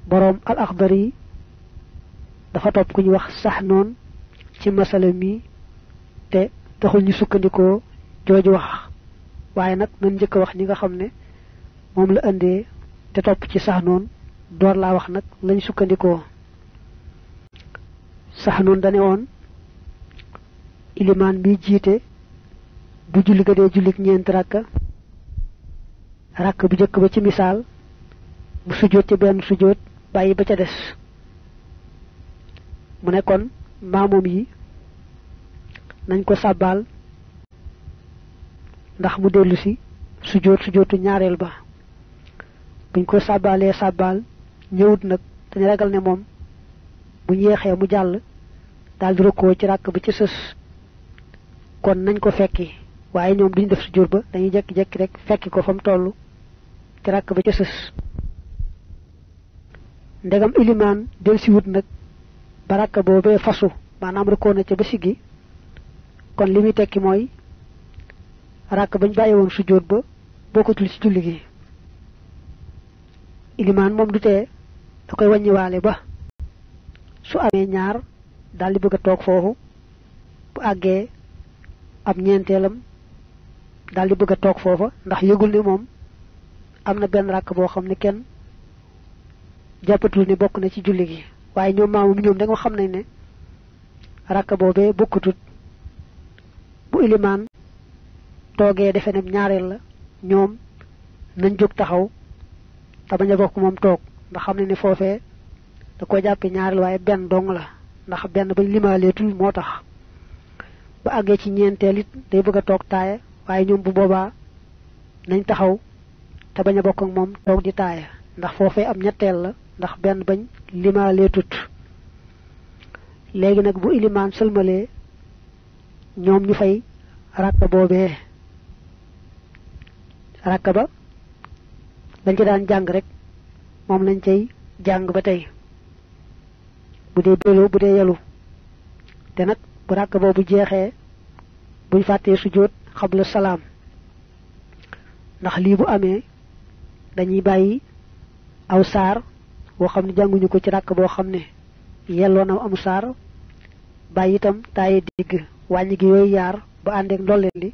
borom al akhdari dafa top ku ñu wax sax non ci masala mi te taxul ñu sukkandiko joju wax waye nak nañ jëk wax ñi nga xamne mom la andé te top ci sax non door la wax nak lañ sukkandiko sax non dañé won iliman bi jité bu julli ga dé jullik ñent rakka rakk bu jëk ba ci misal bu sujjoot ci ben sujjoot bayyi ba ca dess mu ne kon maamum yi nañ ko sabbal ndax mu delu ci sujjootu ñaarel ba buñ ko sabbalé sabbal ñewut nak dañu ragal ne mom bu ñexé mu jall dal di roko ci rak bi ci seuss kon nañ ko fekki waye ñom duñ def sujjoot ba dañuy jekk rek fekki ko fam tollu ci rak bi ci seuss ndegam iliman del ci wut nak baraka bobé fasu manam roko na ci ba sigi kon limi tekki moy rak bañ bayé won sujjoot ba bokatul ci julli gi iliman mom du té da koy wañi walé ba su amé ñaar dal di bëgg tok fofu bu aggé ab ñentelam dal di bëgg tok fofu ndax yegul ni mom amna ben rak bo xamni kenn jappatul ni bokk na ci julli gi waye ñoom maamum ñoom da nga xam nañ ne rak bobé bokkutut bu iliman toogee defe ne ñaareel la ñoom nañ jóg taxaw te bañ a bokk moom toog ndax xam ne ni foofee da ko jàppe ñaareel waaye benn dong la ndax benn bañ limaaleetul moo tax ba àggee ci ñeenteel it day bëgg a toog taaya waaye ñoom bu boobaa nañ taxaw te bañ a bokk ak moom toog di taaya ndax foofee am ñetteel la ndax benn bañ limaaleetut léegi nag bu ilimaan sëlmalee ñoom ñu fay rakka boobee rakka ba dañ ci daan jàng rek moom lañ cay jàng ba tey bu dee bélo bu dee yalu te nag bu rakka boobu jeexee buñ fàttee sujjóot xabla salaam ndax lii bu amee dañuy bàyyi aw saar boo xam ne jànguñu ko ci rakk boo xam ne yelloo na amu saar bàyyi itam taaye digg wàññi gi yooyu yaar ba àndeek ndolleen li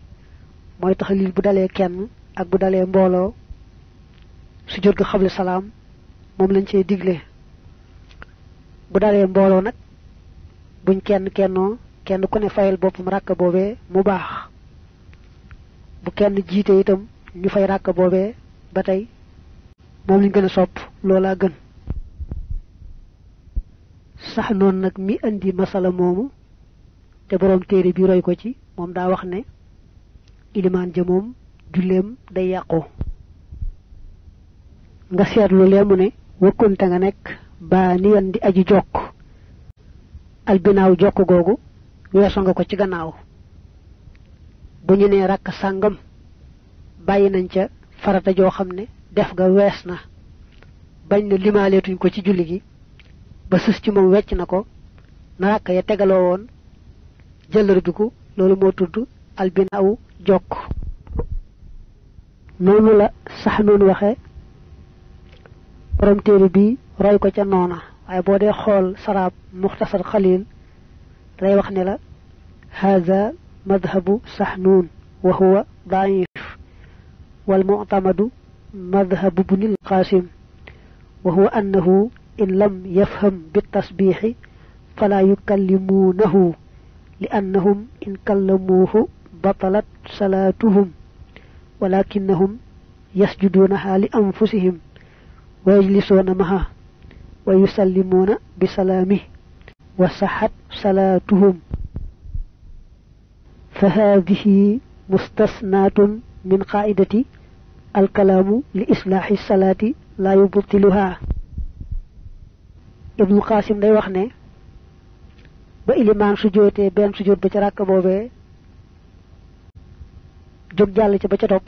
mooy tax lii bu dalee kenn ak bu dalee mbooloo sujjóot ga xabla salaam moom lañ cey digle bu dalee mbooloo nag buñ kenn ku ne fayal boppam rakk boobee mu baax bu kenn jiite itam ñu fay rakk boobee ba tey moom lañ gën a sopp loolaa gën sax noonu nag mi andi masala moomu te borom téere bi roy ko ci moom daa wax ne ilimaan ja moom julleem day yàqu nga seetlu leemu ne wakkunte nga nekk baa niyan di aji jokk albinaaw jokk googu weeso nga ko ci gannaaw bu ñu nee rakk sàngam bàyyi nañ ca farata joo xam ne def ga wees na bañ na limaaleetuñ ko ci julli gi ba sës ci moom wecc na ko na rakk ya tegaloo woon jëllërbiku loolu moo tudd albinaaw jokk noonu la sax noonu waxe borom téere bi roy ko ca noona waaye boo dee xool saraab muxtasar xalil day wax ne la haza madhabu sahnun wa huwa daif wal mu'tamadu madhabu ibn al-qasim wa huwa annahu in lam yafham bit tasbih fala yukallimunahu لأنهم إن كلموه بطلت صلاتهم ولكنهم يسجدونها لأنفسهم ويجلسون معها ويسلمون بسلامه وصحت صلاتهم فهذه مستثنات من قاعدة الكلام لإصلاح الصلاة لا يبطلها ابن القاسم day wax ne ba iliman sujoote ben sujoot ba ci rak bobé jog jall ci ba ca top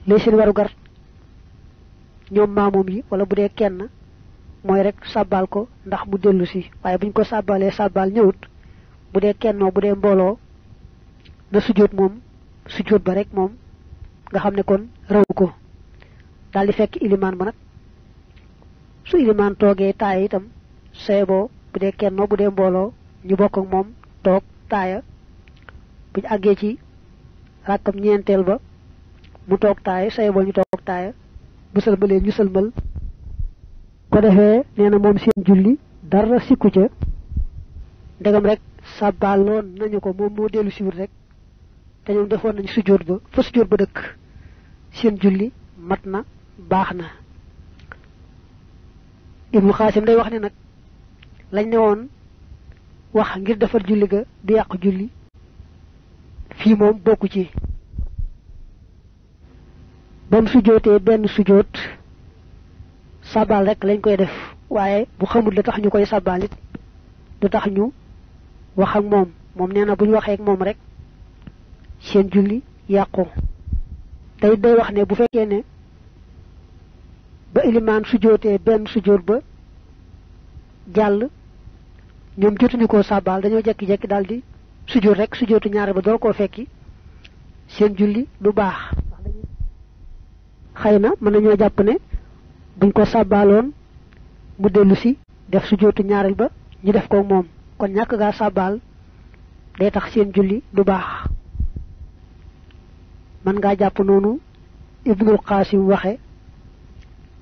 lay seen waru gar ñoom maamum yi wala bu dee kenn mooy rek sabbal ko ndax mu dellu si waaye buñ ko sabbalee sabbal ñëwut bu dee kennoo bu dee mbooloo na sujoot moom sujoot ba rek moom nga xam ne kon raw ko daal di fekk iliman ba nag su iliman toogee taaya itam seebo bu dee kenn bu dee mbooloo ñu bokk ak moom toog taaya buñ àggee ci rakkam ñeenteel ba mu toog taaya seebo ñu toog taaya bu sëlmalee ñu sëlmal ko defee nee na moom seen julli dara sikku ca ndegam rek sàbbaaloon nañu ko moom moo dellu siwut rek te ñoom defoon nañu sujjóot ba fa sujjóot ba dëkk seen julli mat na baax na Ibnu Xaasim day wax ne nag lañ ne woon wax ngir defar julli ga du yàq julli fii moom bokku ci bam sujjóotee benn sujjóot sabal rek lañ koy def waaye bu xamul la tax ñu koy sabal it du tax ñu wax ak moom moom nee na bu ñu waxee ak moom rek seen julli yàqu tey day wax ne bu fekkee ne ba ilimaan sujjóotee benn sujjóot ba jàll ñoom jotuñu koo sabal dañoo jekki-jekki daldi sujjóot rek sujjóotu ñaare ba door koo fekki seen julli du baax xëy na mën nañoo jàpp ne buñ ko sabaloon mu dellu si def sujjóotu ñaareel ba ñu def ko moom kon ñàkk gaa sabal day tax seen julli du baax man ngaa jàpp noonu Ibnul Qasim waxe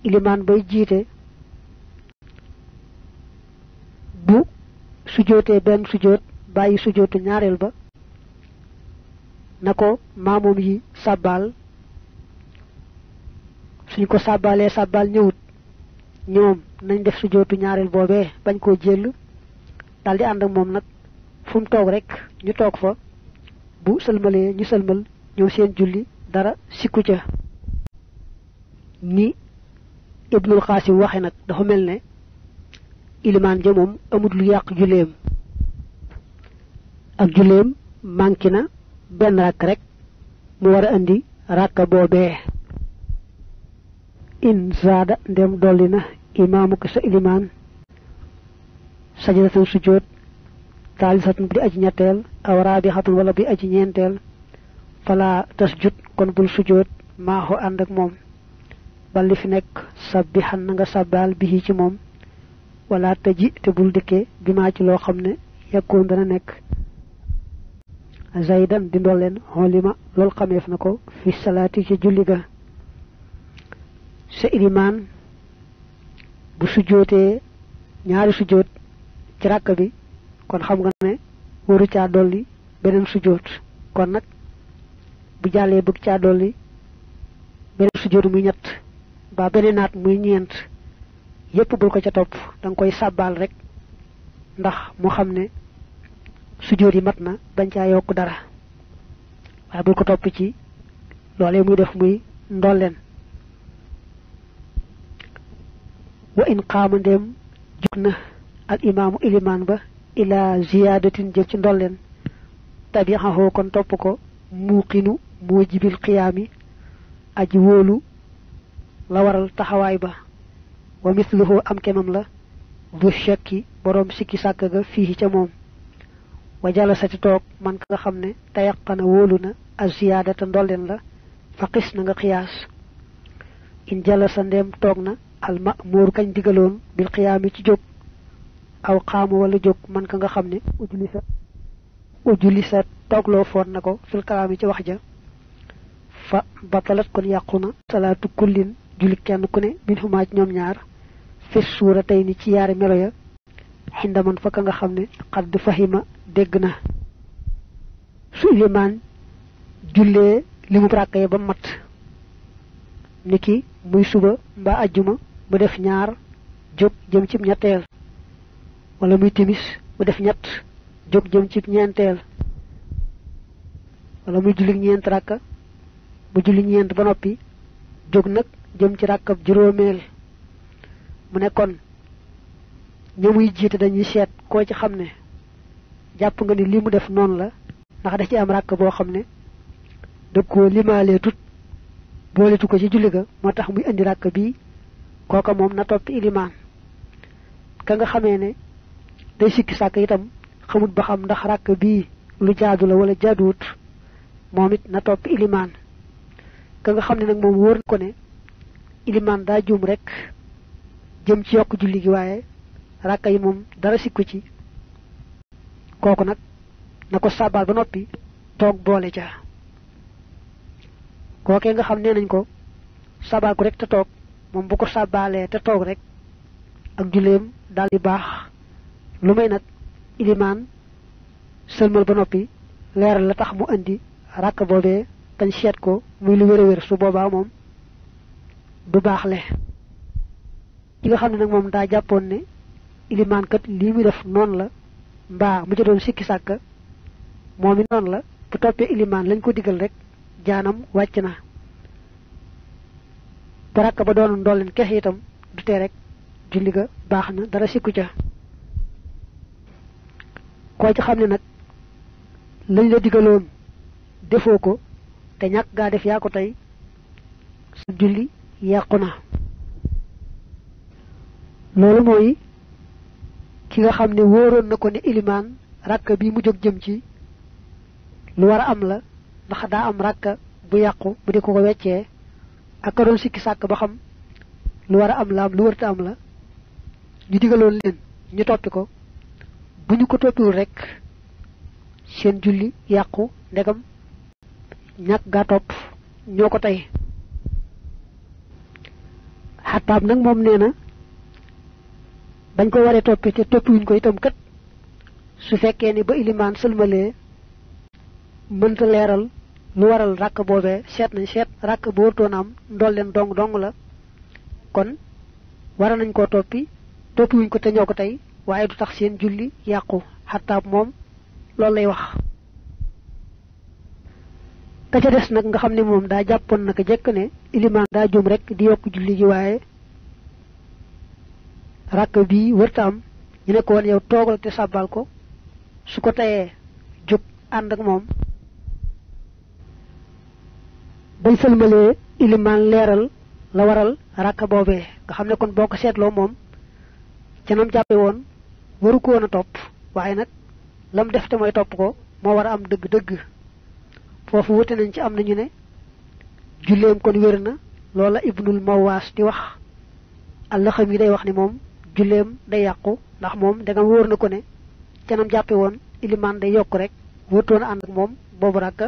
ilimaan bay jiite bu sujjóotee benn sujjóot bàyyi sujjóotu ñaareel ba na ko maamoom yi sabal suñ ko sabalee sabal ñëwut ñoom nañ def sujjóotu ñaareel boobee bañ koo jël daldi ànd ak moom nag fu mu toog rek ñu toog fa bu sëlmalee ñu sëlmal ñoom seen julli dara sikku ca ni Ibnul Qasim waxe nag dafa mel ne ilimaan ja moom amut lu yàq julleem ak julleem manki na benn rakk rek mu war a andi rakka boobee in zaada ndem dolli na imaamu ko sa ilimaan sajadatan sujjóot taalisatan bu di aji ñetteel aw raabixatan wala bi aji ñeenteel fala tasjud kon bul sujjóot maaxu ànd ak moom balli fi nekk sabbihan na nga sabbaal bi ci moom wala taji te bul dikkee bi maa ci loo xam ne yakkoon dana nekk zaydan di ndolleen xoolima loolu xameef na ko fi salaati ci julli ga sa ilimaan bu sujjóotee ñaari sujjóot ci ràkk bi kon xam nga ne waru caa dolli beneen sujjóot kon nag bu jàllee bëgg caa dolli beneen sujjóot muy ñett ba beneen naat muy ñeent yépp bul ko ca topp danga koy sàbbaal rek ndax mu xam ne sujjóot yi mat na bañ caa yokk dara waaye bul ko topp ci loolee muy def muy ndolleen wa in qaama ndéem jug na al imaamu ilimaan ba ila ziyaadatin jëm ci ndolleen tabi'ahu kon topp ko muuqinu muujibil qiyaami aji wóolu la waral taxawaay ba wa misluhu am kemam la du shakki boroom sikki sàkk ga fii ca moom wa jalasati toog man ka nga xam ne tayaqana wóolu na az ziyaadata ndolleen la faqis na nga xiyaas in jalasa ndem toog na al ma'muur kañ digaloon bil qiyaami ci jóg aw xaamu wala jóg man ka nga xam ne ujulisa toogloo foon na ko fil kalaami ci wax ja fa batalat kon yàqu na salaatu kullin julli kenn ku ne min xumaa ci ñoom ñaar fi suura tey ni ci yaari melo ya xindaman fa ka nga xam ne xadd fahima dégg na su ilimaan jullee li mu ràkk ya ba mat niki muy suba mbaa ajjuma mu def ñaar jóg jëm cib ñetteel wala muy timis mu def ñett jóg jëm cib ñeenteel wala muy julli ñeent ràkka mu julli ñeent ba noppi jóg nag jëm ci ràkkab juróomeel mu ne kon ña muy jiite dañuy seet koo ci xam ne jàpp nga ni li mu def noonu la ndax da ci am ràkk boo xam ne da koo limaalee tut booletu ko ci julli ga moo tax muy indi ràkk bii kooka moom na topp ilimaan ka nga xamee ne day sikki sàkk itam xamut ba xam ndax ràkk bii lu jaadu la wala jaaduwut moom it na topp ilimaan ka nga xam ne nag moom wóor ko ne ilimaan daa juum rek jëm ci yokk julli gi waaye rakka yi moom dara sikku ci kooku nag na ko sàbbaal ba noppi toog boole ca kookee nga xam nee nañ ko sàbbaal ko rek te toog moom bu ko sàbbaalee te toog rek ak julleem daal di baax lu may nag ilimaan sëlmal ba noppi leeral la tax mu andi rakk boobee tañ seet ko muy lu wér a wér su boobaa moom du baax le ki nga xam ne nag moom daa jàppoon ne ilimaan kat lii muy def noonu la mbaa mu ca doon sikki sàkk moom it noonu la bu toppee ilimaan lañ ko digal rek jaanam wàcc na bu rakk ba doon ndolleen kexe itam du tee rek julli ga baax na dara sikku ca koo ci xam ne nag lañ la digaloon defoo ko te ñàkk gaa def yaa ko tey sa julli yàqu na loolu mooy ki nga xam ne wóoroon na ko ne ilimaan rakk bi mu jóg jëm ci lu war a am la ndax daa am rakk bu yàqu bu di ko weccee ak ka doon sikki sàkk ba xam lu war a am la am lu wërta am la ñu digaloon leen ñu toppi ko bu ñu ko toppiwul rek seen julli yàqu ndegam ñàkk gaa topp ñoo ko tey xattaab nag moom nee na bañ ko waree toppi te toppiwuñ ko itam kat su fekkee ni ba ilimaan sëlmalee mënta leeral lu waral rakk boobee seet nañ seet rakk bu wërtoon am ndol leen dong la kon wara nañ koo toppiwuñ ko te ñoo ko tey waaye du tax seen julli yàqu xattaab moom loolu lay wax ka ca des nag nga xam ne moom daa jàppoon naka jekk ne ilimaan daa jum rek di yokk julli gi waaye rakk bii wërta am ñu ne ko woon yow toogal te sàbbal ko su ko tayee jóg ànd ak moom bañ sëlmalee ilimaan leeral la waral rakk boobee nga xam ne kon boo ko seetloo moom ca nam jàppe woon waru ko woon a topp waaye nag lam def te mooy topp ko moo war a am dëgg-dëgg foofu wute nañ ci am nañu ne julleem kon wér na loola ibnul mawaas di wax àllaxam yi day wax ni moom julleem day yàqu ndax moom dangam wóor na ko ne ca nam jàppe woon ilimaan day yokk rek wërtoon a ànd ak moom boobu rakk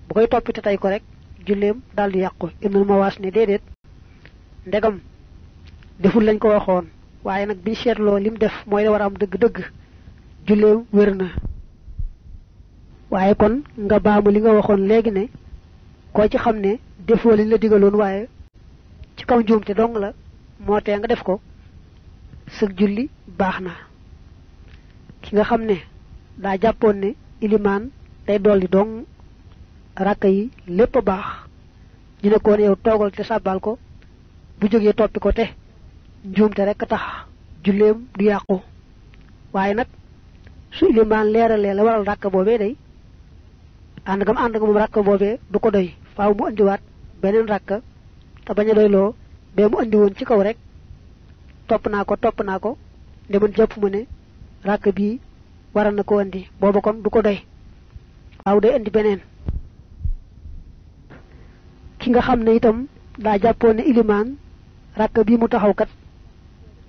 bu koy toppi te tey ko rek julleem daal di yàqu ibnul mawaas ne déedéet ndegam deful lañ ko waxoon waaye nag biñ seetloo lim def mooy la war a am dëgg-dëgg julleem wér na waaye kon nga baamu li nga waxoon léegi ne koo ci xam ne defoo liñ la digaloon waaye ci kaw njuumte dong la moo tee nga def ko sëg julli baax na ki nga xam ne daa jàppoon ne ilimaan day dolli dong rakka yi lépp a baax ñu ne ko woon yow toogal te sàbbal ko bu jógee toppi ko te njuumte rek tax julleem du yàqu waaye nag su ilimaan leeralee la waral rakk boobee day ànd nga moom rakk boobee du ko doy faaw mu andiwaat beneen rakk te bañ a doyloo bee mu andi woon ci kaw rek topp naa ko ndeman jàpp mu ne rakk bii waral na ko andi booba kon du ko doy faaw day andi beneen ki nga xam ne itam daa jàppoon ne ilimaan rakk bii mu taxaw kat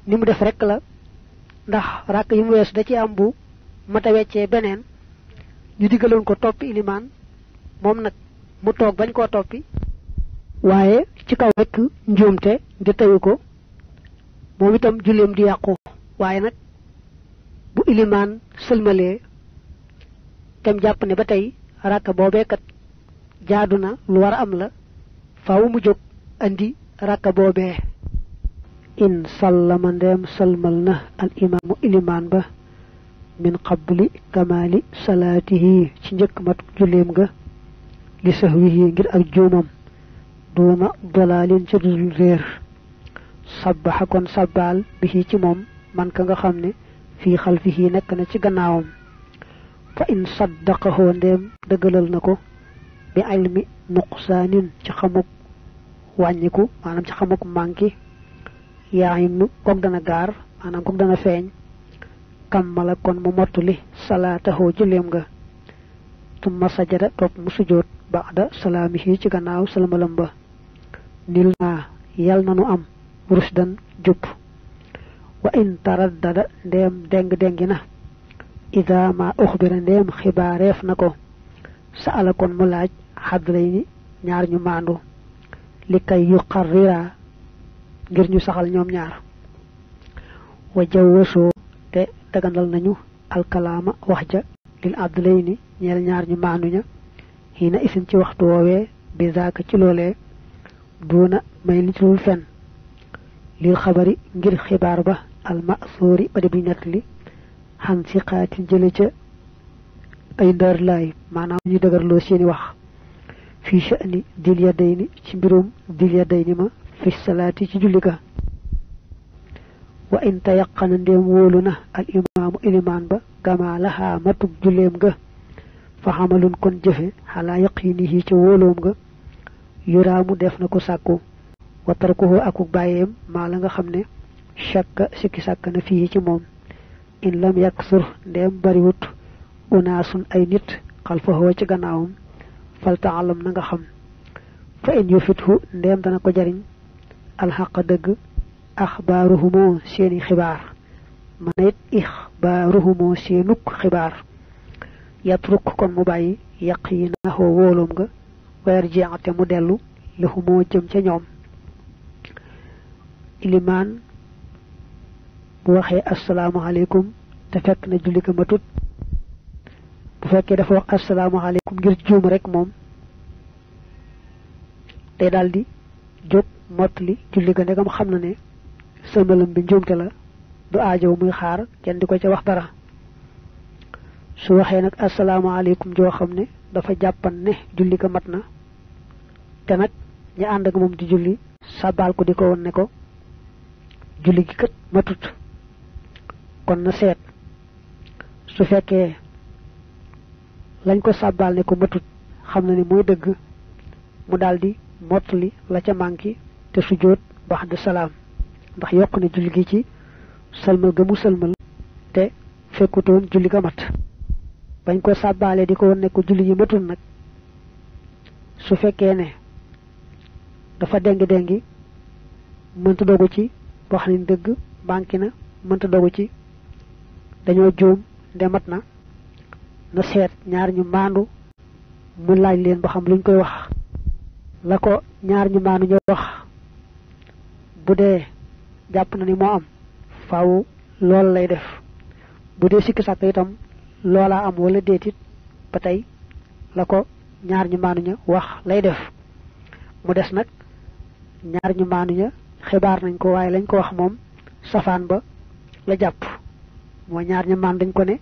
ni mu def rek la ndax rakk yi mu weesu da ci am bu mata weccee beneen ñu digaloon ko toppi ilimaan moom nag mu toog bañ koo toppi waaye ci kaw rek njuumte di teyu ko moom itam julleem di yàqu waaye nag bu ilimaan sëlmalee tem jàpp ne ba tey rakk boobee kat jaadu na lu war a am la faaw mu jóg andi rakk boobee in sallama ndeem salmal na al imaamu ilimaan ba min qabli kamaali salaatihi ci njëkk mat julleem ga li sahwihi ngir ak juumam doona dalaalin ca dul réer sabbaxa kon sabbaal bihi ci moom man ka nga xam ne fii xalfihi nekk na ci gannaawam fa in saddaqahoo ndeem dëggalal na ko bi ilmi nuqsaanin ci xamuk wàññiku maanaam ci xamuk manki yaa nu kook dana gaar maanaam kook dana feeñ kammala kon mu mottuli salaataxoo julleem nga tumma sajada topp mu sujjóot ba'da salaamihi ci gannaaw salmalam ba nil naa yal na nu am rusdan jub wa in taraddada ndem deng-dengina ida ma ukhbira ndem xibaaref nako sa'ala kon mu laaj hadlayni ñaar ñu maandu likay yuqarrira ngir ñu saxal ñoom ñaar wa jawwaso te tagandal nañu al kalama wax ja lil adlayni ñeel ñaar ñu maandu ña hina isin ci waxtu wowe bi zaaka ci lolé duna may li ci lul fen lil xabari ngir xibaar ba al ma'thuri ba di netli han siqaati jële ca ay ndar lay manam ñu dëgërloo seeni wax fi sha'ni dil yadayni ci mbirum dil yadayni ma fi salati ci julli ga wa in tayaqqana ndem woluna al imam iliman ba kama laha matuk julem ga fa hamalun kon jëfe hala yaqinihi ci wolom ga yuraamu def na ko sàkku wa tarkuhu akuk bayem ma la nga xamne shakka sikki sakana fi ci mom in lam yaksur ndem bariwut unasun ay nit khalfahu ci gannaawum fal ta'alam na nga xam fa in yufithu ndem dana ko jariñ al haqq deug akhbaruhum seeni xibaar manit ikhbaruhum seenuk xibaar yatruk kon mu bayyi yaqinahu wolum nga weer jeexate mu dellu lahu moo jëm ca ñoom ilimaan bu waxee assalaamu alaykum te fekk na julli ga matut bu fekkee dafa wax assalaamu alaykum ngir juum rek moom day daldi jóg mottali julli ga ndegam xam na ne sëlmalam bi njuumte la du aajow muy xaar kenn di ko ca wax dara su waxee nag assalaamu alaykum joo xam ne dafa jàppan ne julli ga mat na te nag ñi ànd ak moom di julli sabal ko di ko won ne ko julli gi kat matut kon na seet su fekkee lañ ko sabal ne ko matut xam na ni mooy dëgg mu daldi mottali la ca manki te sujjóot ba'da salaam ndax yokk na julli gi ci salmal ga mu salmal te fekkutoon julli ga mat bañ ko sabalé diko won ne ko julli yi matul nak su fekkee ne dafa dengi mënta dogu ci wax ni dëgg banki na mënta dogu ci dañoo joom demat na na seet ñaar ñu maandu mu laaj leen ba xam luñ koy wax la ko ñaar ñu maandu ñu wax bu dee jàpp na ni moo am faaw lool lay def bu dee sikki sàkk itam loola am wala deetit ba tey la ko ñaar ñu maandu ña wax lay def mu des nag ñaar ñu maandu ña xibaar nañ ko waaye lañ ko wax moom safaan ba la jàpp moo ñaar ñu maandu dañ ko ne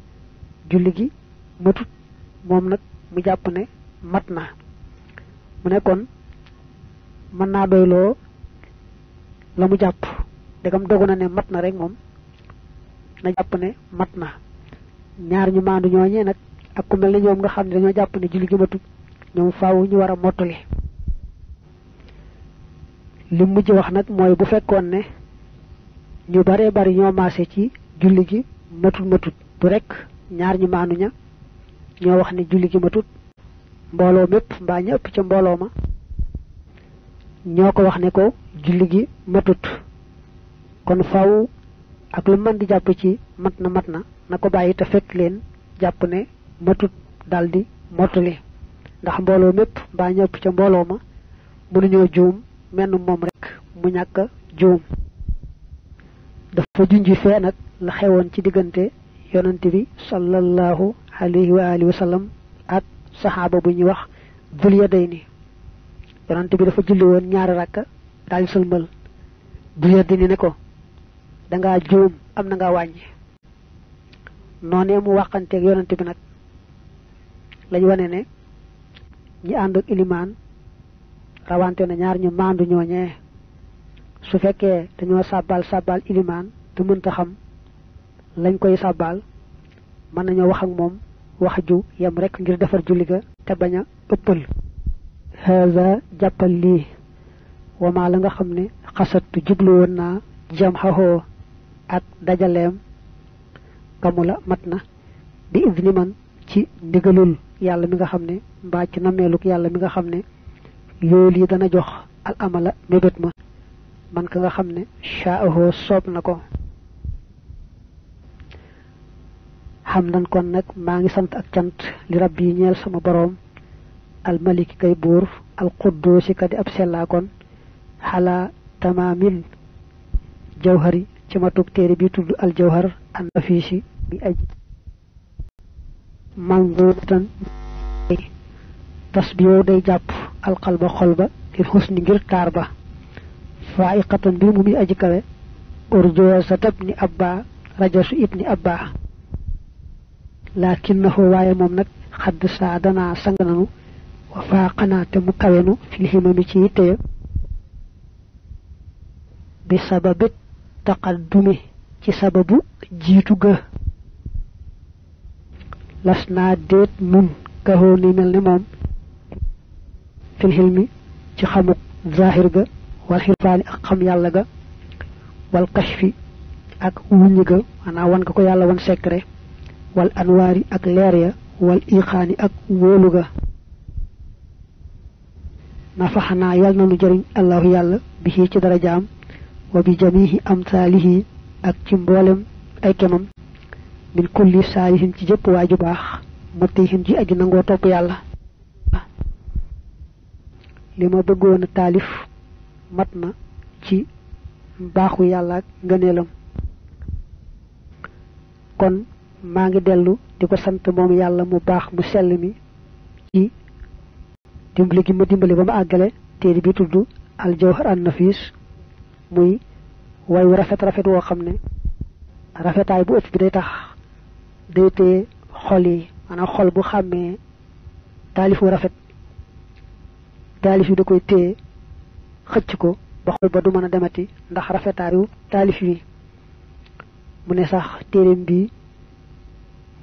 julli gi matut moom nag mu jàpp ne mat na mu ne kon mën naa doyloo la mu jàpp degam dogu na ne mat na rek moom na jàpp ne mat na ñaar ñu maandu ñooñee nag ak ku mel ne ñoom nga xam ne dañoo jàpp ne julli gi matut ñoom faaw ñu war a mottali li mujj wax nag mooy bu fekkoon ne ñu bare bari ñoo maase ci julli gi matut du rek ñaar ñu maandu ña ñoo wax ne julli gi matut mbooloo mépp mbaa ñëpp ca mbooloo ma ñoo ko wax ne ko julli gi matut kon faaw ak lu mën di jàpp ci mat na na ko bàyyi te fekk leen jàpp ne matut daldi mottali ndax mbooloo mépp mbaa ñëpp ca mbooloo ma mënuñoo juum menn moom rek mu ñàkk juum dafa junji fee nag la xewoon ci diggante yonante bi sallallahu alayhi wa alihi wa sallam ak saxaaba bu ñuy wax Dul Yadayni yonante bi dafa julli woon ñaari rakka daal sëlmal Dul Yadayni ne ko da ngaa juum am na nga wàññi noonee mu waxanteeg yonante bi nag lañ wane ne ñi ànd ak ilimaan rawante na ñaar ñu maandu ñooñee su fekkee dañoo sabbal ilimaan te mënta xam lañ koy sabbal mën nañoo wax ak moom wax ju yam rek ngir defar julli ga te bañ a ëppal haza jàppal lii wama la nga xam ne xasattu jublu woon naa jam xaxoo ak dajaleem kamula mat na bi idni man ci ndigalul yàlla mi nga xam ne mbaa ci nameeluk yàlla mi nga xam ne yool yi dana jox al amala mébét ma man ka nga xam ne shaaho soob na ko hamdan kon nak ma ngi sant ak cant li rabbi ñeel sama borom al malik kay bur al quddus kadi ab sella kon hala tamamil jawhari ci matuk téré bi tuddu al jawhar an nafisi bi aj manzutan tasbiyo day japp al qalba khalba fi husni ngir tarba fa'iqatan bi mu mi aji kawe urdu satabni abba rajasu ibni abba lakinnahu waye mom nak xadd saadana sangananu wa faqana te mu kawenu fi himami ci yitte bi sababi taqaddumi ci sababu jitu ga lasna det nun kaho ni melni mom fil hilmi ci xamuk zahir ga wal xirfaani ak xam yàlla ga wal kashfi ak wuññi ga maanaam wan ko yàlla wan secret wal anwaari ak leer ya wal iqaani ak wóolu ga nafaxanaa yal na nu jëriñ allahu yàlla bi ci darajaam wa bi jamihi amsaalihi ak ci mboolem ay kemam min kulli saalihin ci jëpp waaju baax matihin ji aji nangoo topp yàlla li ma bëggoon a taalif mat na ci baaxu yàlla ak ngëneelam kon maa ngi dellu di ko sant moom yàlla mu baax mu sell mi ci dimbali gi ma dimbali ba ma àggale téere bi tudd al jawhar an nafis muy way wu rafet woo xam ne rafetaay bu ëpp bi day tax day téye xol yi maanaam xol bu xàmmee taalif wu rafet taalif yi da koy téye xëcc ko ba xol ba du mën a demati ndax rafetaayu taalif yi mu ne sax téereem bi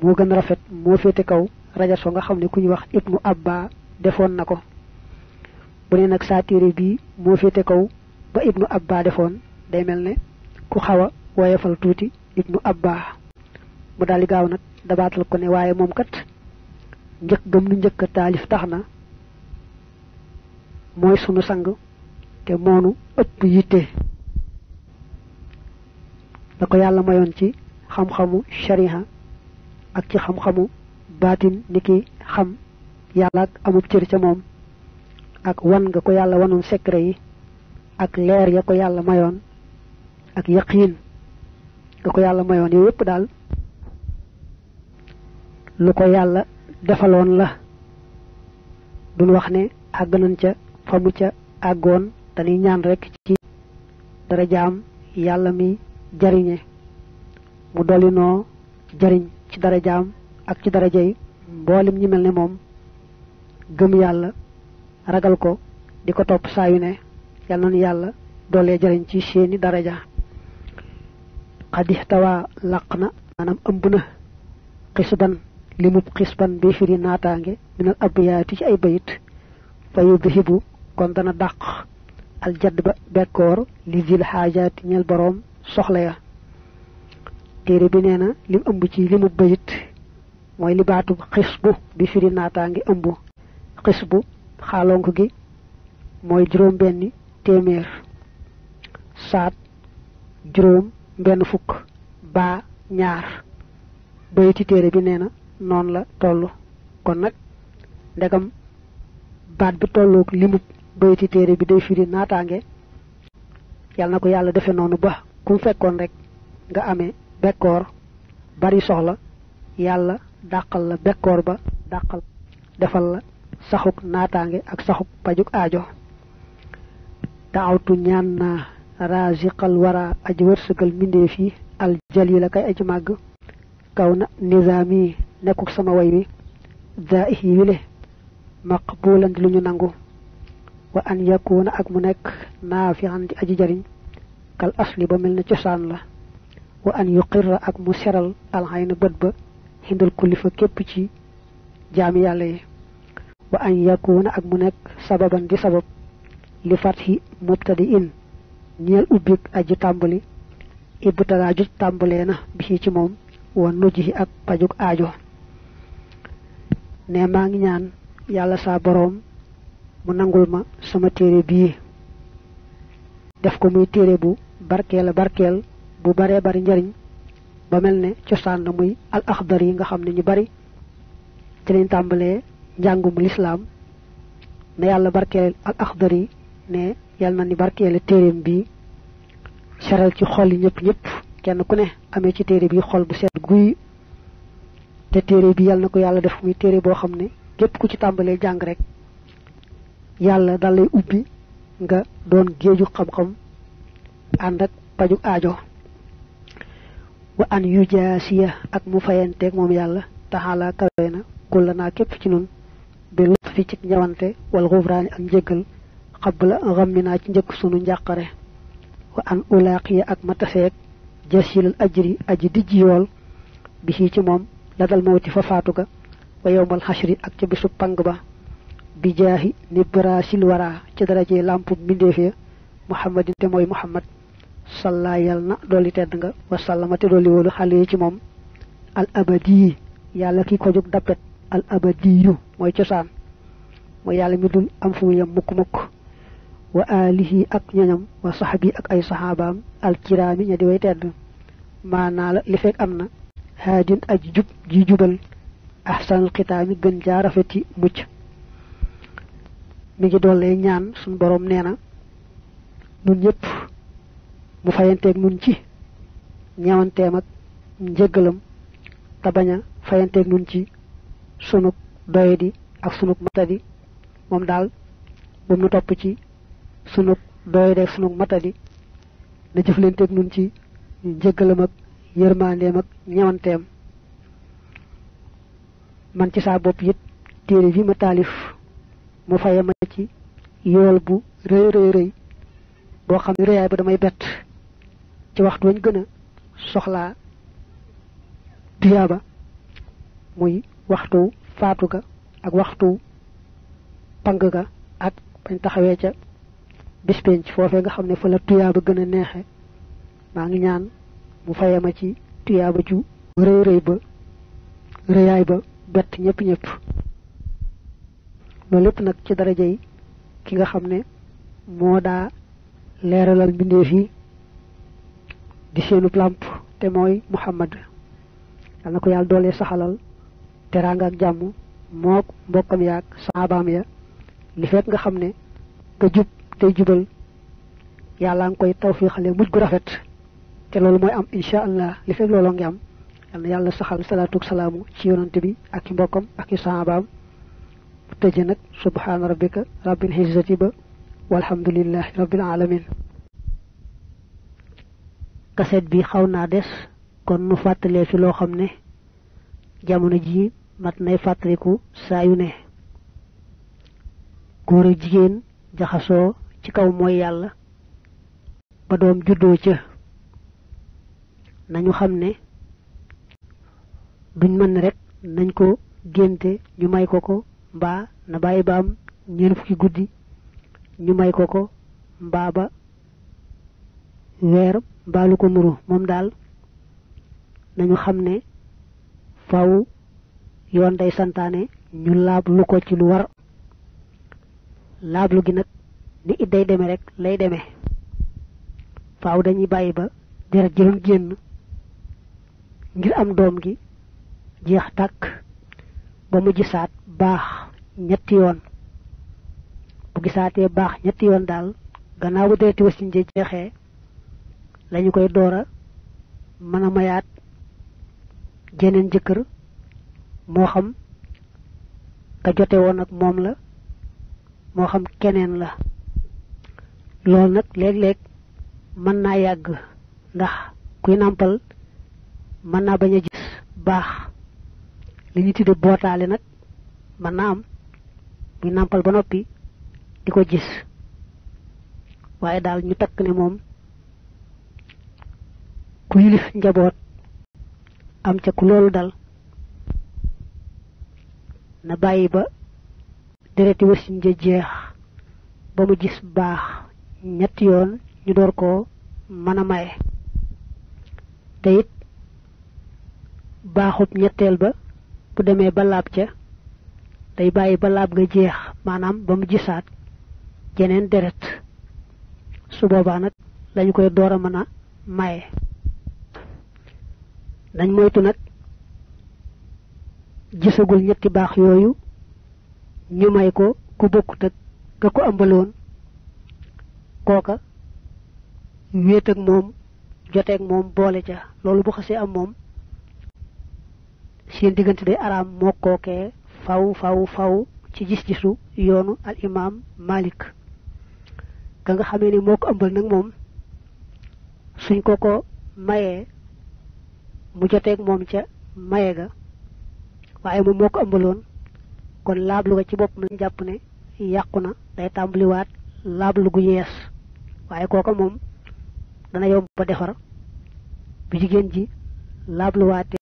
moo gën a rafet moo féete kaw rajas so nga xam ne ku ñu wax ibnu abba defoon na ko bu ne nag saa téere bi moo féete kaw ba ibnu abba defoon day mel ne ku xaw a woyefal tuuti ibnu abba mu daal di gaaw nag dabaatal ko ne waaye moom kat njëkk gëm nu njëkk taalif tax na mooy sunu sang te moonu ëpp yitte da ko yàlla mayoon ci xam-xamu shariha ak ci xam-xamu baatin niki xam yàlla ak amub cër ca moom ak wan nga ko yàlla wanoon secret yi ak leer ya ko yàlla mayoon ak yaqiin nga ko yàlla mayoon yooyu yépp daal lu ko yàlla defaloon la duñ wax ne àgg nañ ca fa mu ca àggoon dañuy ñaan rek ci dara jaam yàlla mi jariñe mu dolli noo jariñ ci dara jaam ak ci dara jey mbolim ñi melne mom gëm yàlla ragal ko diko top saa yu ne yàlla na yàlla doole jariñ ci seeni daraja qad ihtawa laqna manam ëmbuna qisban limub qisban bi firi naataange min al abyaati ci ay bayit fa yudhibu kon dana dàq al jadba bekkoor li zil xaajaati ñel borom soxla ya téere bi neena lim ëmb ci limu bayit mooy li baatu xisbu bi firi naataange ëmb xisbu xaalonk gi mooy juróom benni téeméer saat juróom benn fukk ba ñaar bayiti téere bi neena non la tollu kon nak ndegam baat bi tollook limu bayiti téere bi day firi naataange yàlla na ko yàlla defe noonu ba kum fekkoon rek nga amee bekkoor bari soxla yàlla dàqal la bekkoor ba dàqal defal la saxuk naataange ak saxuk pajuk aajo taawtu ñaan naa raziqal wara aji wërsëgal mbindeef yi al jalila kay aji màgg kaw na nizami nekkuk sama way wi daihi wile maqbulan di lu ñu nangu wa an yakuna ak mu nekk naafi'an di aji jariñ kal asli ba mel na cosaan la wa an yuqirra ak mu seral alxayna bët ba hindal kulli fa képp ci jaami yàlla yi wa an yakuna ak mu nekk sababan di sabab li fathi mubtadi'in ñeel ubbik aji tàmbali ibtala ju tàmbalee na bi ci moom wa nujihi ak pajuk aajo ne maa ngi ñaan yàlla saa boroom mu nangul ma sama téere bii def ko muy téere bu barkeel bu bare bari njariñ ba melne ciosan na muy al akhdari nga xamne ñu bari ci lañ tambalé njangum l'islam na yalla barkel al akhdari ne yalla na ni barkel téréem bi saral ci xol ñepp ñepp kenn ku ne amé ci téré bi xol bu sét guuy té téré bi yalla nako yalla def muy téré bo xamne képp ku ci tambalé jang rek yalla dalay ubbi nga doon geeju xam xam andak paju aajo wa an yujasiya ak mu fayante ak mom yalla taala kawena kulana képp ci nun bi lutfi ci ñawante wal ghufran ak njëggal qabla ghammina ci njëkk sunu njàqare wa an ulaqiya ak matafek jasil ajri aji dijji yool bi ci mom la dal mawti fa faatuga wa yawmal hashri ak ci bisu pang ba bi jaahi nibrasil wara ci daraje lampu mindefe muhammadin te moy muhammad salla yalna doli tedd nga wa sallama te doli wolu xale ci mom al abadi yalla ki ko jog dappet al abadiyu moy ciosan moy yalla mi dul am fu yam mukk mukk wa alihi ak ñoñam wa sahbi ak ay sahabam al kirami ñi di way tedd manala li fek amna hadin aj jub ji jubal ahsanul khitami gën ja rafeti mucc mi ngi dolé ñaan sun borom neena ñun ñepp mu fayante ak ñun ci ñawanteem ak njëggalam ta baña fayante ak ñun ci sunu doyadi ak sunu matadi mom dal bu mu top ci sunu doyadi ak sunu matadi na jëflante ak ñun ci njëggalam ak yermandem ak ñawanteem man ci sa bop yit téré bi ma talif mu fayama ci yool bu reey reey reey bo xamni reey ba damay bet ci waxtu wañ gëna soxla tiyaba muy waxtu faatu ga ak waxtu pang ga ak bañ taxawé ca bis penc fofé nga xamné fa la tiyaba gëna nexé ma ngi ñaan mu fayama ci tiyaba ju reey reey ba reeyay ba bet ñepp ñepp lo lepp nak ci daraja yi ki nga xamné mo da leralal bindé fi di seenu lamp te moy muhammad yalla ko yalla dole saxalal teranga ak jamm mok mbokam yak sahabam ya li fek nga xamne ka jub tay jubal yalla ng koy tawfiixale mujj gu rafet te lolu moy am inshallah li fek lolu ngi am yalla saxal salatu salamu ci yonante bi ak mbokam ak sahabam tejje nak subhana rabbika rabbil izzati ba walhamdulillahi rabbil alamin kaset bi xawna dess kon nu fatale fi lo xamne jamono ji mat nay fataliku sayu ne goor ak jigen jaxaso ci kaw moy yalla ba doom juddo ci nañu xamne duñ man rek nañ ko genté ñu may ko mba na baye bam ñeen fukki guddi ñu may ko mba ba weer balu ko nuru mom dal nañu xamne faaw yoon day santane ñu laab lu ko ci lu war laab lu gi nak ni iday démé rek lay démé faaw dañuy bayyi ba dara jëlon genn ngir am doom gi jeex tak ba mu gisaat baax ñetti yoon bu gisaaté baax ñetti yoon dal gannaaw bu deeti wasin je jeexé lañu koy doora mëna mayaat jeneen jëkkër moo xam ka jote woon ak moom la moo xam keneen la lool nag léeg-léeg mën naa yàgg ndax kuy nampal mën naa bañ a gis baax li ñu tudde bootaale nag mën naa am buy nampal ba noppi di ko gis waaye daal ñu takk ne moom ku yilif njaboot am ca ku loolu dal na bàyyi ba dereti wasin ja jeex ba mu gis baax ñetti yoon ñu door ko mën a maye te it baaxub ñetteel ba bu demee ba laab ca day bàyyi ba laab nga jeex maanaam ba mu gisaat jeneen deret su boobaa nag lañu koy door a mën a maye dañ moytu nag gisagul ñetti baax yooyu ñu may ko ku bokkut ak ka ko ëmbaloon kooka wéet ak moom joteeg moom boole ca loolu bu xasee am moom seen diggante day araam moo kookee faw ci gis-gisu yoonu al imam Malik ka nga xamee ni moo ko ëmbal nag moom suñ ko mayee mu joteeg moom ca maye ga waaye moom moo ko ëmbaloon kon laablu ga ci boppam lañ jàpp ne yàqu na day tàmbaliwaat laablu gu yees waaye kooka moom dana yomb ba defar bu jigéen ji laabluwaate